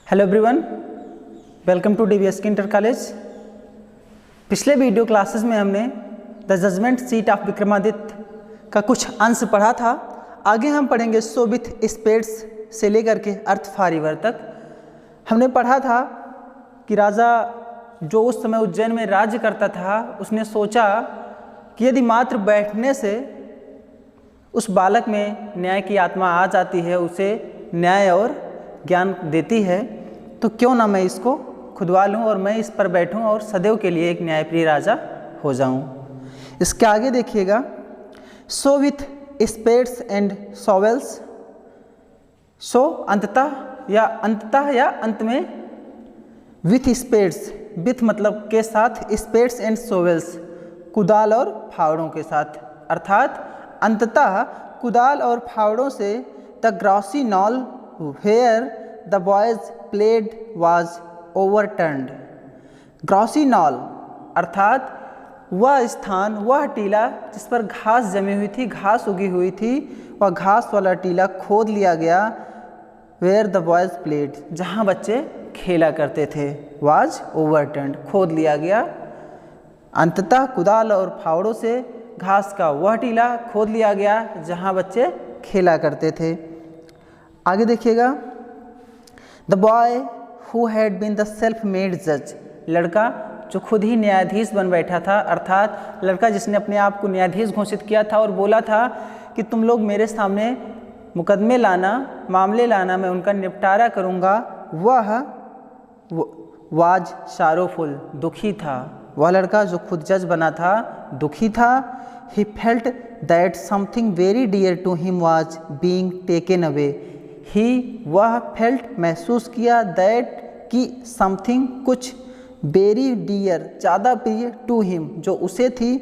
Hello everyone, welcome to DBSK inter college. पिछले video classes में हमने the judgement seat of Vikramaditya का कुछ अंश पढ़ा था। आगे हम पढ़ेंगे सो विथ स्पेड्स से लेकर के अर्थ फॉर रिवर तक। हमने पढ़ा था कि राजा जो उस समय उज्जैन में राज्य करता था, उसने सोचा कि यदि मात्र बैठने से उस बालक में न्याय की आत्मा आ जाती है, उसे न्याय और ज्ञान देती है, तो क्यों ना मैं इसको खुदवा लूँ और मैं इस पर बैठूँ और सदैव के लिए एक न्यायप्रिय राजा हो जाऊँ। इसके आगे देखिएगा, सो विथ स्पेड्स एंड सॉवेल्स। सो अंततः या अंत में, विथ स्पेड्स, विथ मतलब के साथ, स्पेड्स एंड सॉवेल्स कुदाल और फावड़ों के साथ, अर्थात अंततः कुदाल और फावड़ों से the glossy knoll where the boys played was overturned। Glossy knoll अर्थात वह स्थान, वह टीला जिस पर घास जमी हुई थी, घास उगी हुई थी, वह घास वाला टीला खोद लिया गया। where the boys played, जहाँ बच्चे खेला करते थे, was overturned, खोद लिया गया। अंततः कुदाल और फावड़ों से घास का वह टीला खोद लिया गया जहाँ बच्चे खेला करते थे। आगे देखिएगा, the boy who had been the self made जज। लड़का जो खुद ही न्यायाधीश बन बैठा था, अर्थात लड़का जिसने अपने आप को न्यायाधीश घोषित किया था और बोला था कि तुम लोग मेरे सामने मुकदमे लाना, मामले लाना, मैं उनका निपटारा करूँगा, वह वाज शारोफुल, दुखी था। वह लड़का जो खुद जज बना था, दुखी था। He felt that something very dear to him was being taken away. He, वह फेल्ट, महसूस किया, दैट कि समथिंग, कुछ, वेरी डियर, ज़्यादा प्रिय, टू हिम, जो उसे थी,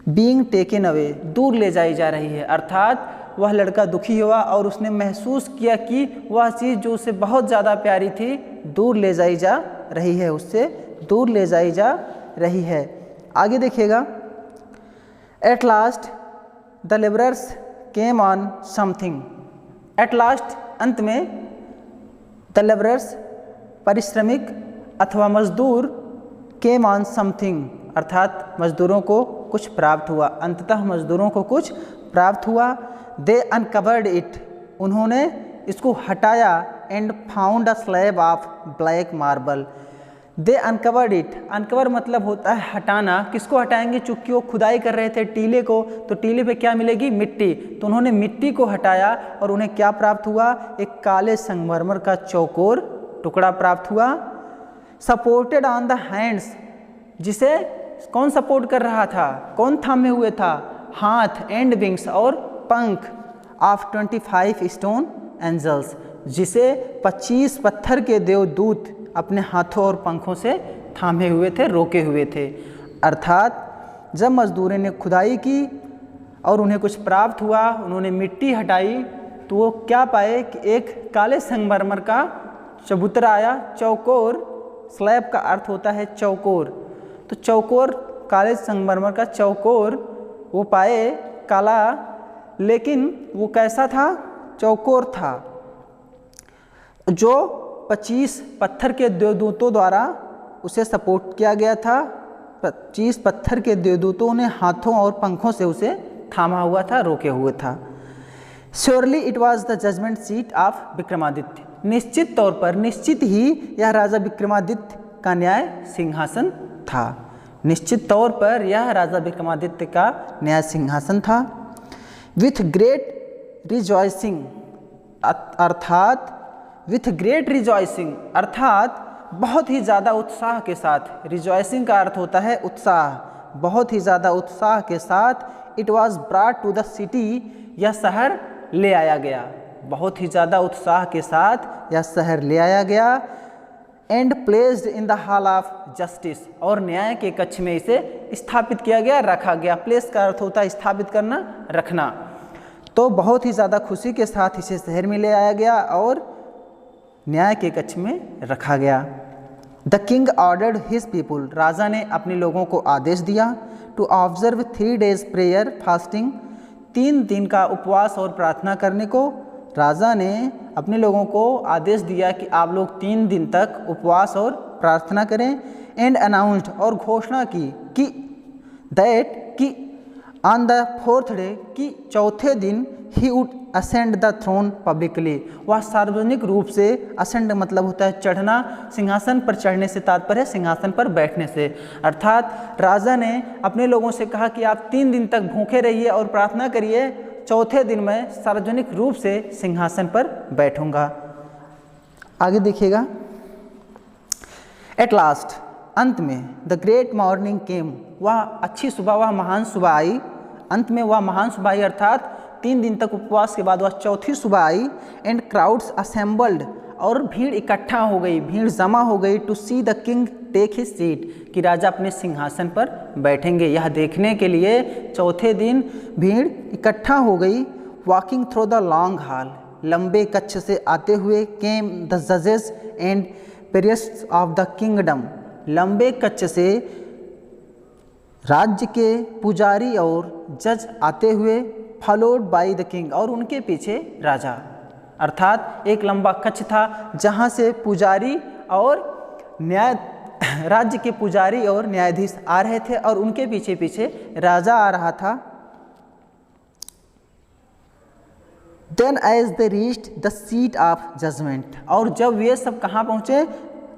बीइंग टेकन अवे, दूर ले जाई जा रही है। अर्थात वह लड़का दुखी हुआ और उसने महसूस किया कि वह चीज़ जो उसे बहुत ज़्यादा प्यारी थी, दूर ले जाई जा रही है, उससे दूर ले जाई जा रही है। आगे देखिएगा, at last the labourers came on something. At last, अंत में, द लेबरर्स, परिश्रमिक अथवा मजदूर, केम ऑन समथिंग, अर्थात मजदूरों को कुछ प्राप्त हुआ। अंततः मजदूरों को कुछ प्राप्त हुआ। दे अनकवर्ड इट, उन्होंने इसको हटाया। And found a slab of black marble. They uncovered it, uncover मतलब होता है हटाना। किसको हटाएंगे? चूंकि वो खुदाई कर रहे थे टीले को, तो टीले पे क्या मिलेगी? मिट्टी। तो उन्होंने मिट्टी को हटाया और उन्हें क्या प्राप्त हुआ? एक काले संगमरमर का चौकोर टुकड़ा प्राप्त हुआ। सपोर्टेड ऑन द हैंड्स, जिसे कौन सपोर्ट कर रहा था, कौन थामे हुए था? हाथ, एंड विंग्स, और पंख, ऑफ 25 स्टोन एंजल्स, जिसे 25 पत्थर के देवदूत अपने हाथों और पंखों से थामे हुए थे, रोके हुए थे। अर्थात जब मजदूरों ने खुदाई की और उन्हें कुछ प्राप्त हुआ, उन्होंने मिट्टी हटाई, तो वो क्या पाए कि एक काले संगमरमर का चबूतरा आया। चौकोर, स्लैब का अर्थ होता है चौकोर, तो चौकोर, काले संगमरमर का चौकोर वो पाए, काला, लेकिन वो कैसा था? चौकोर था, जो 25 पत्थर के देवदूतों द्वारा उसे सपोर्ट किया गया था। 25 पत्थर के देवदूतों ने हाथों और पंखों से उसे थामा हुआ था, रोके हुए था। Surely it was the judgement seat of Vikramaditya. निश्चित तौर पर, निश्चित ही यह राजा विक्रमादित्य का न्याय सिंहासन था। निश्चित तौर पर यह राजा विक्रमादित्य का न्याय सिंहासन था। विथ ग्रेट रिजॉइसिंग, अर्थात विथ ग्रेट रिजॉइसिंग, अर्थात बहुत ही ज़्यादा उत्साह के साथ। रिजॉइसिंग का अर्थ होता है उत्साह, बहुत ही ज़्यादा उत्साह के साथ। It was brought to the city, यह शहर ले आया गया। बहुत ही ज़्यादा उत्साह के साथ यह शहर ले आया गया। And placed in the hall of justice, और न्याय के कक्ष में इसे स्थापित किया गया, रखा गया। प्लेस का अर्थ होता है स्थापित करना, रखना। तो बहुत ही ज़्यादा खुशी के साथ इसे शहर में ले आया गया और न्याय के कक्ष में रखा गया। The king ordered his people, राजा ने अपने लोगों को आदेश दिया, to observe 3 days prayer fasting, 3 दिन का उपवास और प्रार्थना करने को। राजा ने अपने लोगों को आदेश दिया कि आप लोग 3 दिन तक उपवास और प्रार्थना करें। एंड अनाउंस्ड और घोषणा की कि दैट कि ऑन द 4th डे कि चौथे दिन ही would ascend the throne publicly, वह सार्वजनिक रूप से असेंड मतलब होता है चढ़ना, सिंहासन पर चढ़ने से तात्पर्य है सिंहासन पर बैठने से। अर्थात राजा ने अपने लोगों से कहा कि आप 3 दिन तक भूखे रहिए और प्रार्थना करिए, चौथे दिन मैं सार्वजनिक रूप से सिंहासन पर बैठूंगा। आगे देखिएगा। एट लास्ट अंत में द ग्रेट मॉर्निंग केम, वह अच्छी सुबह, वह महान सुबह आई। अंत में वह महान सुबह आई अर्थात 3 दिन तक उपवास के बाद वह चौथी सुबह आई। एंड क्राउड्स असेंबल्ड और भीड़ इकट्ठा हो गई, भीड़ जमा हो गई to see the king take his seat, कि राजा अपने सिंहासन पर बैठेंगे। यह देखने के लिए चौथे दिन भीड़ इकट्ठा हो गई। Walking through the long haul, लंबे कक्ष से आते हुए केम द जजेस and priests of the kingdom, लंबे कक्ष से राज्य के पुजारी और जज आते हुए, फॉलोड बाय द किंग और उनके पीछे राजा। अर्थात एक लंबा कक्ष था जहाँ से पुजारी और राज्य के पुजारी और न्यायाधीश आ रहे थे और उनके पीछे पीछे राजा आ रहा था। Then as they reached the seat of judgement, और जब ये सब कहाँ पहुँचे,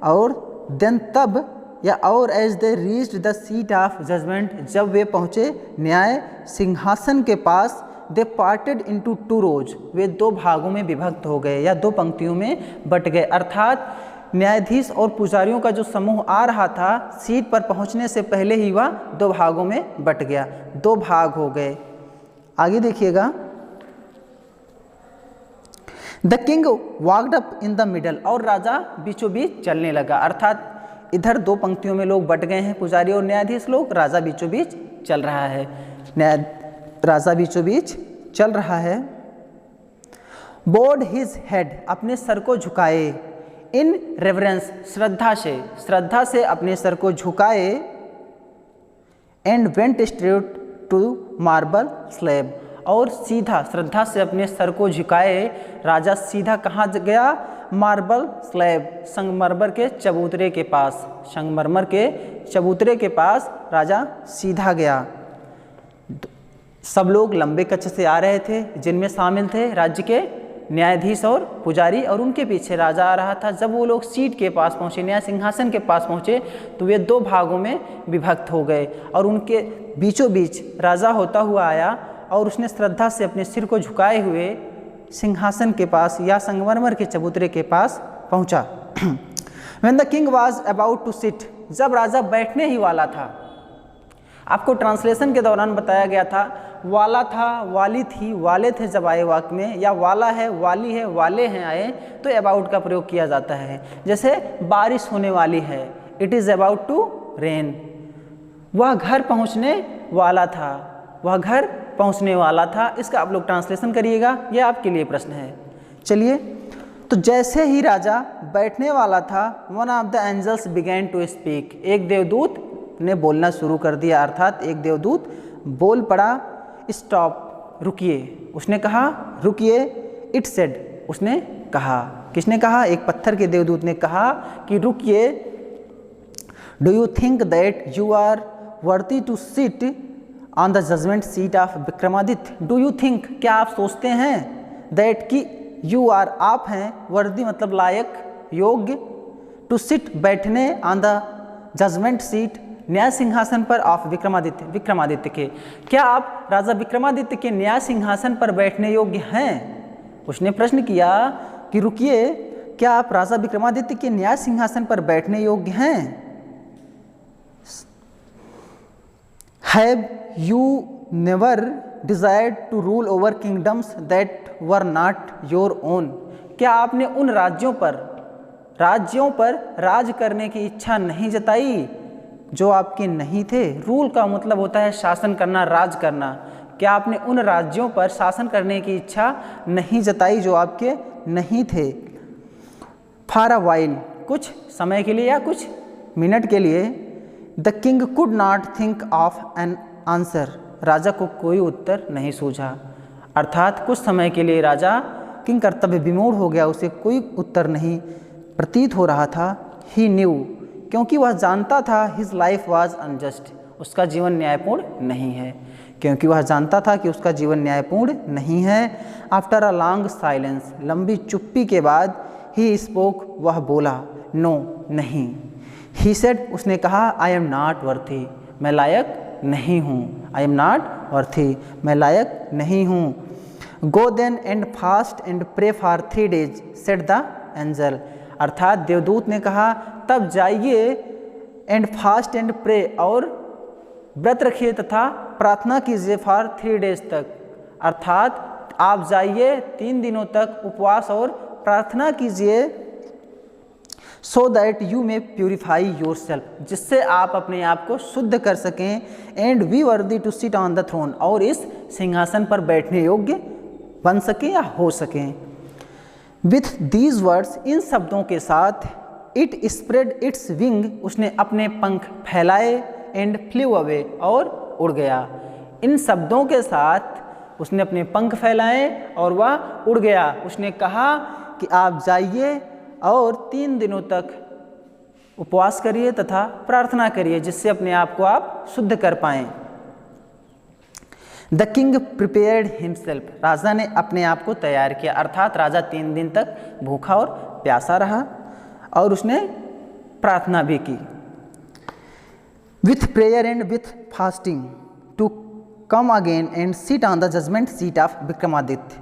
और देन तब या और as they reached the seat of judgement, जब वे पहुँचे न्याय सिंहासन के पास, दे पार्टेड इनटू 2 रोज, वे 2 भागों में विभक्त हो गए या 2 पंक्तियों में बट गए। अर्थात न्यायाधीश और पुजारियों का जो समूह आ रहा था सीट पर पहुंचने से पहले ही वह 2 भागों में बट गया, 2 भाग हो गए। आगे देखिएगा। The king walked up in the middle, और राजा बीचों बीच चलने लगा। अर्थात इधर 2 पंक्तियों में लोग बट गए हैं, पुजारी और न्यायाधीश लोग, राजा बीचों बीच चल रहा है, राजा बीचों बीच चल रहा है। बोर्ड हिज हेड, अपने सर को झुकाए, इन रेवरेंस, श्रद्धा से अपने सर को झुकाए। And went straight to marble slab, और सीधा श्रद्धा से अपने सर को झुकाए राजा सीधा कहाँ गया, मार्बल स्लैब, संगमरमर के चबूतरे के पास, संगमरमर के चबूतरे के पास राजा सीधा गया। सब लोग लंबे कक्ष से आ रहे थे जिनमें शामिल थे राज्य के न्यायाधीश और पुजारी, और उनके पीछे राजा आ रहा था। जब वो लोग सीट के पास पहुँचे, न्याय सिंहासन के पास पहुँचे, तो वे 2 भागों में विभक्त हो गए और उनके बीचों बीच राजा होता हुआ आया और उसने श्रद्धा से अपने सिर को झुकाए हुए सिंहासन के पास या संगमरमर के चबूतरे के पास पहुँचा। When the king was about to sit, जब राजा बैठने ही वाला था, आपको ट्रांसलेशन के दौरान बताया गया था वाला था, वाली थी, वाले थे जब आए वाक्य में, या वाला है, वाली है, वाले हैं आए, तो अबाउट का प्रयोग किया जाता है। जैसे बारिश होने वाली है, it is about to rain, वह घर पहुंचने वाला था, वह घर पहुंचने वाला था। इसका आप लोग ट्रांसलेशन करिएगा, यह आपके लिए प्रश्न है। चलिए, तो जैसे ही राजा बैठने वाला था, one of the angels began to speak, एक देवदूत ने बोलना शुरू कर दिया। अर्थात एक देवदूत बोल पड़ा, स्टॉप, रुकिए। उसने कहा रुकिए, इट सेड, उसने कहा, किसने कहा, एक पत्थर के देवदूत ने कहा कि रुकिए। Do you think that you are worthy to sit on the judgement seat of Vikramaditya? Do you think, क्या आप सोचते हैं, दैट कि यू आर, आप हैं, वर्दी मतलब लायक, योग्य, टू सिट बैठने, ऑन द जजमेंट सीट न्याय सिंहासन पर ऑफ विक्रमादित्य, विक्रमादित्य के, क्या आप राजा विक्रमादित्य के न्याय सिंहासन पर बैठने योग्य हैं? उसने प्रश्न किया कि रुकिए, क्या आप राजा विक्रमादित्य के न्याय सिंहासन पर बैठने योग्य हैं? Have you never desired to rule over kingdoms that were not your own? क्या आपने उन राज्यों पर राज करने की इच्छा नहीं जताई जो आपके नहीं थे? रूल का मतलब होता है शासन करना, राज करना। क्या आपने उन राज्यों पर शासन करने की इच्छा नहीं जताई जो आपके नहीं थे? फॉर अ वाइल, कुछ समय के लिए या कुछ मिनट के लिए, the king could not think of an answer, राजा को कोई उत्तर नहीं सूझा। अर्थात कुछ समय के लिए राजा किंग कर्तव्य विमूढ़ हो गया, उसे कोई उत्तर नहीं प्रतीत हो रहा था। ही न्यू, क्योंकि वह जानता था हिज लाइफ वॉज अनजस्ट, उसका जीवन न्यायपूर्ण नहीं है, क्योंकि वह जानता था कि उसका जीवन न्यायपूर्ण नहीं है। आफ्टर अ लॉन्ग साइलेंस, लंबी चुप्पी के बाद, ही स्पोक, वह बोला, नो, नहीं। ही सेड, उसने कहा, आई एम नॉट वर्थी, मैं लायक नहीं हूँ। आई एम नॉट वर्थी, मैं लायक नहीं हूँ। Go then and fast and pray for 3 days, said the angel, अर्थात देवदूत ने कहा, तब जाइए एंड फास्ट एंड प्रे, और व्रत रखिए तथा प्रार्थना कीजिए फॉर 3 days तक, अर्थात आप जाइए 3 दिनों तक उपवास और प्रार्थना कीजिए। So that you may purify yourself, जिससे आप अपने आप को शुद्ध कर सकें। And we worthy to sit on the throne, और इस सिंहासन पर बैठने योग्य बन सकें या हो सकें। विथ दीज वर्ड्स, इन शब्दों के साथ, इट स्प्रेड इट्स विंग, उसने अपने पंख फैलाए, एंड फ्ल्यू अवे, और उड़ गया। इन शब्दों के साथ उसने अपने पंख फैलाए और वह उड़ गया। उसने कहा कि आप जाइए और 3 दिनों तक उपवास करिए तथा प्रार्थना करिए, जिससे अपने आप को आप शुद्ध कर पाएं। द किंग प्रिपेयर्ड हिमसेल्फ, राजा ने अपने आप को तैयार किया, अर्थात राजा 3 दिन तक भूखा और प्यासा रहा और उसने प्रार्थना भी की। With prayer and with fasting to come again and sit on the judgement seat of Vikramaditya,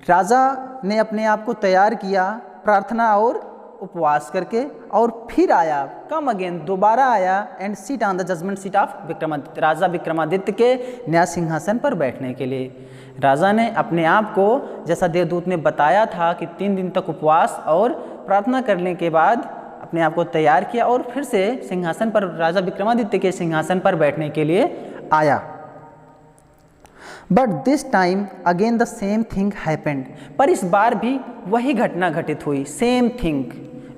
राजा ने अपने आप को तैयार किया प्रार्थना और उपवास करके, और फिर आया, कम अगेन, दोबारा आया, and sit on the judgement seat of Vikramaditya, राजा विक्रमादित्य के न्याय सिंहासन पर बैठने के लिए। राजा ने अपने आप को, जैसा देवदूत ने बताया था कि 3 दिन तक उपवास और प्रार्थना करने के बाद अपने आप को तैयार किया और फिर से सिंहासन पर, राजा विक्रमादित्य के सिंहासन पर बैठने के लिए आया। But this time again the same thing happened, पर इस बार भी वही घटना घटित हुई। सेम थिंग,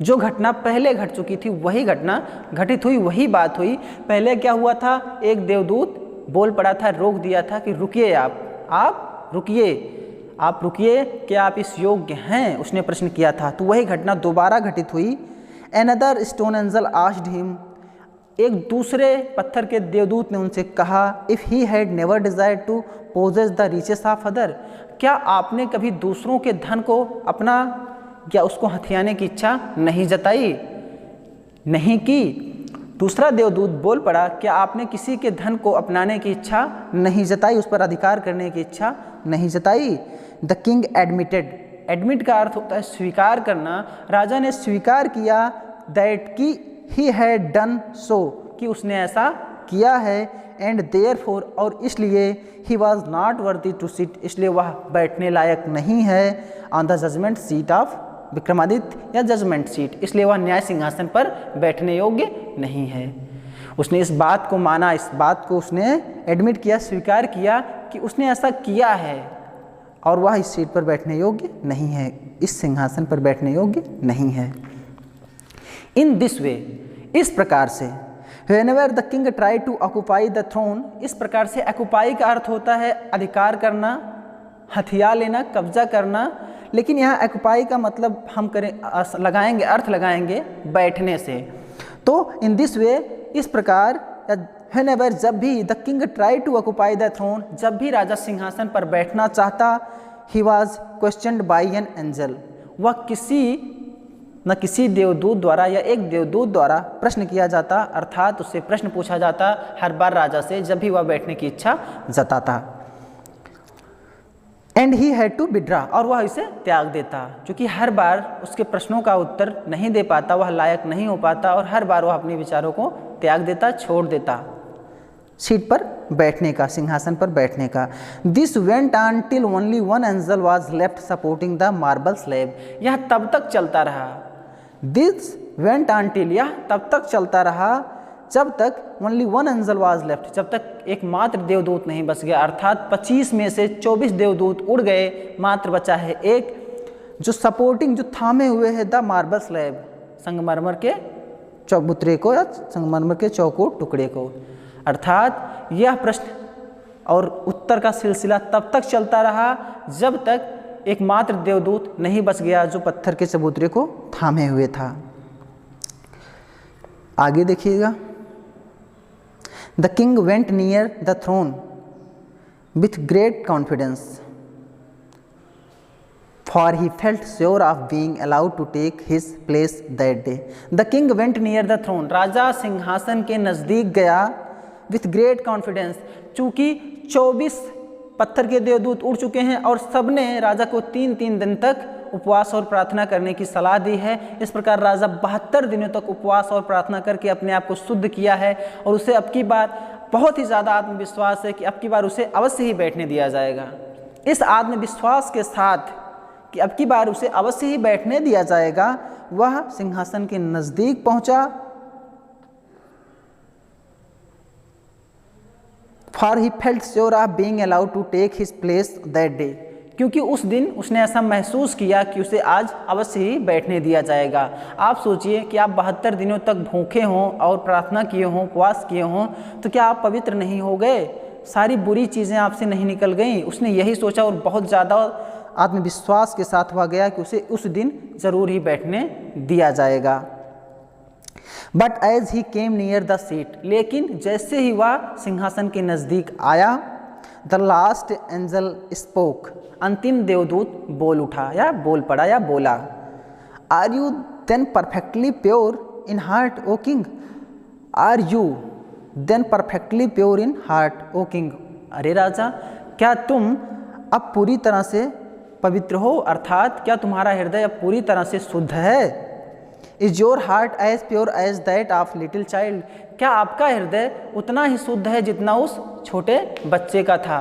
जो घटना पहले घट चुकी थी वही घटना घटित हुई, वही बात हुई। पहले क्या हुआ था, एक देवदूत बोल पड़ा था, रोक दिया था कि रुकिए, आप रुकिए, आप रुकिए, क्या आप इस योग्य हैं, उसने प्रश्न किया था। तो वही घटना दोबारा घटित हुई। Another stone angel asked him, एक दूसरे पत्थर के देवदूत ने उनसे कहा, if he had never desire to possess the riches of other, क्या आपने कभी दूसरों के धन को अपना या उसको हथियाने की इच्छा नहीं जताई, नहीं की। दूसरा देवदूत बोल पड़ा, क्या आपने किसी के धन को अपनाने की इच्छा नहीं जताई, उस पर अधिकार करने की इच्छा नहीं जताई। द किंग एडमिटेड, एडमिट का अर्थ होता है स्वीकार करना। राजा ने स्वीकार किया दैट कि ही हैड डन सो, कि उसने ऐसा किया है। एंड देयरफॉर, और इसलिए he was not worthy to sit, इसलिए वह बैठने लायक नहीं है on the judgement seat of Vikramaditya, या जजमेंट सीट, इसलिए वह न्याय सिंहासन पर बैठने योग्य नहीं है। उसने इस बात को माना, इस बात को उसने एडमिट किया, स्वीकार किया कि उसने ऐसा किया है और वह इस सीट पर बैठने योग्य नहीं है, इस सिंहासन पर बैठने योग्य नहीं है। इन दिस वे, इस प्रकार से, whenever the king try to occupy the throne, इस प्रकार से ऑक्युपाई का अर्थ होता है अधिकार करना, हथिया लेना, कब्जा करना, लेकिन यहाँ ऑक्युपाई का मतलब हम करें लगाएंगे, अर्थ लगाएंगे बैठने से। तो इन दिस वे, इस प्रकार, whenever, जब भी, the king try to occupy the throne, जब भी राजा सिंहासन पर बैठना चाहता, he was questioned by an angel, वह किसी देवदूत द्वारा या एक देवदूत द्वारा प्रश्न किया जाता, अर्थात उससे प्रश्न पूछा जाता हर बार राजा से जब भी वह बैठने की इच्छा जताता। And he had to withdraw, और वह इसे त्याग देता, क्योंकि हर बार उसके प्रश्नों का उत्तर नहीं दे पाता, वह लायक नहीं हो पाता, और हर बार वह अपने विचारों को त्याग देता, छोड़ देता सीट पर बैठने का, सिंहासन पर बैठने का। This went on till only one angel was left supporting the marble slab, यह तब तक चलता रहा। दिस वेंट ऑन टिल, यह तब तक चलता रहा जब तक only one angel was left, जब तक एकमात्र देवदूत नहीं बच गया, अर्थात 25 में से 24 देवदूत उड़ गए, मात्र बचा है एक जो सपोर्टिंग, जो थामे हुए है द मार्बल स्लैब, संगमरमर के चौबूतरे को या संगमरमर के चौकोर टुकड़े को। अर्थात यह प्रश्न और उत्तर का सिलसिला तब तक चलता रहा जब तक एकमात्र देवदूत नहीं बच गया जो पत्थर के चबूतरे को थामे हुए था। आगे देखिएगा, the king went near the throne with great confidence for he felt sure of being allowed to take his place that day. The king went near the throne, राजा सिंहासन के नज़दीक गया विथ ग्रेट कॉन्फिडेंस, चूँकि 24 पत्थर के देवदूत उड़ चुके हैं और सबने राजा को 3-3 दिन तक उपवास और प्रार्थना करने की सलाह दी है। इस प्रकार राजा 72 दिनों तक उपवास और प्रार्थना करके अपने आप को शुद्ध किया है और उसे अब की बार बहुत ही ज़्यादा आत्मविश्वास है कि अब की बार उसे अवश्य ही बैठने दिया जाएगा। इस आत्मविश्वास के साथ कि अब की बार उसे अवश्य ही बैठने दिया जाएगा, वह सिंहासन के नज़दीक पहुंचा। For he felt sure of being allowed to take his place that day, क्योंकि उस दिन उसने ऐसा महसूस किया कि उसे आज अवश्य ही बैठने दिया जाएगा। आप सोचिए कि आप 72 दिनों तक भूखे हों और प्रार्थना किए हों, उपवास किए हों, तो क्या आप पवित्र नहीं हो गए? सारी बुरी चीज़ें आपसे नहीं निकल गईं? उसने यही सोचा और बहुत ज़्यादा आत्मविश्वास के साथ हुआ गया कि उसे उस दिन ज़रूर ही बैठने दिया जाएगा। But as he came near the seat, लेकिन जैसे ही वह सिंहासन के नज़दीक आया, द लास्ट एंजल स्पोक, अंतिम देवदूत बोल उठा या बोल पड़ा या बोला। Are you then perfectly pure in heart o king? Are you then perfectly pure in heart o king? अरे राजा, क्या तुम अब पूरी तरह से पवित्र हो, अर्थात क्या तुम्हारा हृदय अब पूरी तरह से शुद्ध है? Is your heart as pure as that of little child? क्या आपका हृदय उतना ही शुद्ध है जितना उस छोटे बच्चे का था?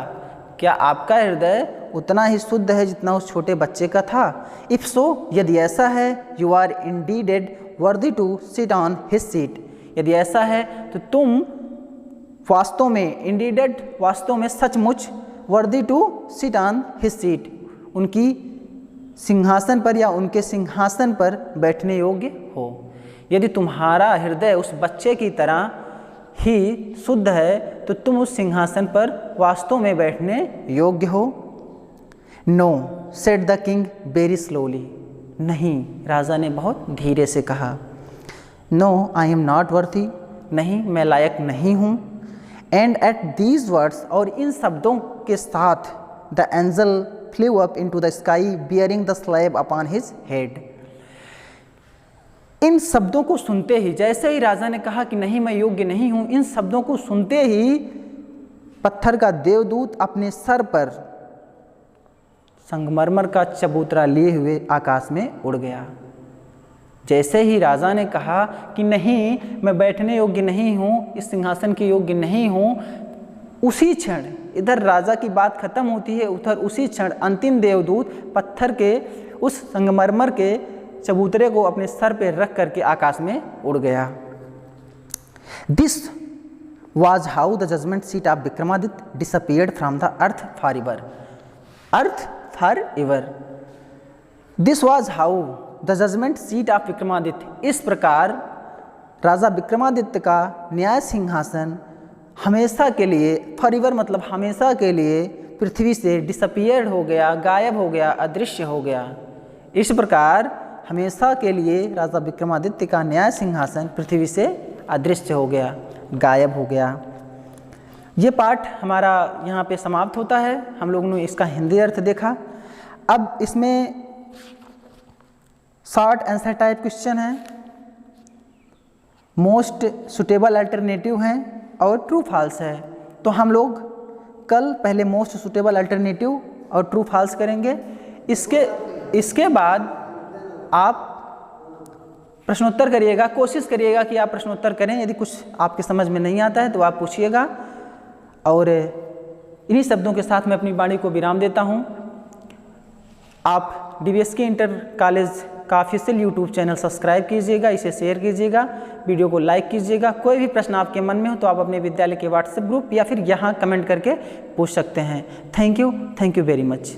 क्या आपका हृदय उतना ही शुद्ध है जितना उस छोटे बच्चे का था? इफ सो, यदि ऐसा है, you are indeed worthy to sit on his seat. यदि ऐसा है तो तुम वास्तव में, इंडीड वास्तव में, सचमुच, worthy to sit on his seat, उनकी सिंहासन पर या उनके सिंहासन पर बैठने योग्य हो। यदि तुम्हारा हृदय उस बच्चे की तरह ही शुद्ध है तो तुम उस सिंहासन पर वास्तव में बैठने योग्य हो। No, said the king very slowly. नहीं, राजा ने बहुत धीरे से कहा। No, I am not worthy. नहीं, मैं लायक नहीं हूँ। एंड एट दीज वर्ड्स, और इन शब्दों के साथ, the angel flew up into the sky bearing the slab upon his head। इन शब्दों को सुनते ही, जैसे ही राजा ने कहा कि नहीं मैं योग्य नहीं हूं, इन शब्दों को सुनते ही पत्थर का देवदूत अपने सर पर संगमरमर का चबूतरा लिए हुए आकाश में उड़ गया। जैसे ही राजा ने कहा कि नहीं मैं बैठने योग्य नहीं हूँ, इस सिंहासन के योग्य नहीं हूँ, उसी क्षण इधर राजा की बात खत्म होती है, उधर उसी क्षण अंतिम देवदूत पत्थर के उस संगमरमर के चबूतरे को अपने सर पे रख करके आकाश में उड़ गया। This was how the judgement seat of Vikramaditya disappeared from the earth for ever. Earth for ever. This was how the judgement seat of Vikramaditya. इस प्रकार राजा विक्रमादित्य का न्याय सिंहासन हमेशा के लिए, फॉरएवर मतलब हमेशा के लिए, पृथ्वी से डिसअपियर्ड हो गया, गायब हो गया, अदृश्य हो गया। इस प्रकार हमेशा के लिए राजा विक्रमादित्य का न्याय सिंहासन पृथ्वी से अदृश्य हो गया, गायब हो गया। ये पाठ हमारा यहाँ पे समाप्त होता है। हम लोगों ने इसका हिंदी अर्थ देखा। अब इसमें शॉर्ट आंसर टाइप क्वेश्चन है, मोस्ट सुटेबल अल्टरनेटिव हैं और ट्रू फॉल्स है। तो हम लोग कल पहले मोस्ट सुटेबल अल्टरनेटिव और ट्रू फॉल्स करेंगे। इसके बाद आप प्रश्नोत्तर करिएगा, कोशिश करिएगा कि आप प्रश्नोत्तर करें। यदि कुछ आपके समझ में नहीं आता है तो आप पूछिएगा। और इन्हीं शब्दों के साथ मैं अपनी वाणी को विराम देता हूँ। आप DBSK इंटर कॉलेज का ऑफिशियल यूट्यूब चैनल सब्सक्राइब कीजिएगा, इसे शेयर कीजिएगा, वीडियो को लाइक कीजिएगा। कोई भी प्रश्न आपके मन में हो तो आप अपने विद्यालय के व्हाट्सएप ग्रुप या फिर यहाँ कमेंट करके पूछ सकते हैं। Thank you very much.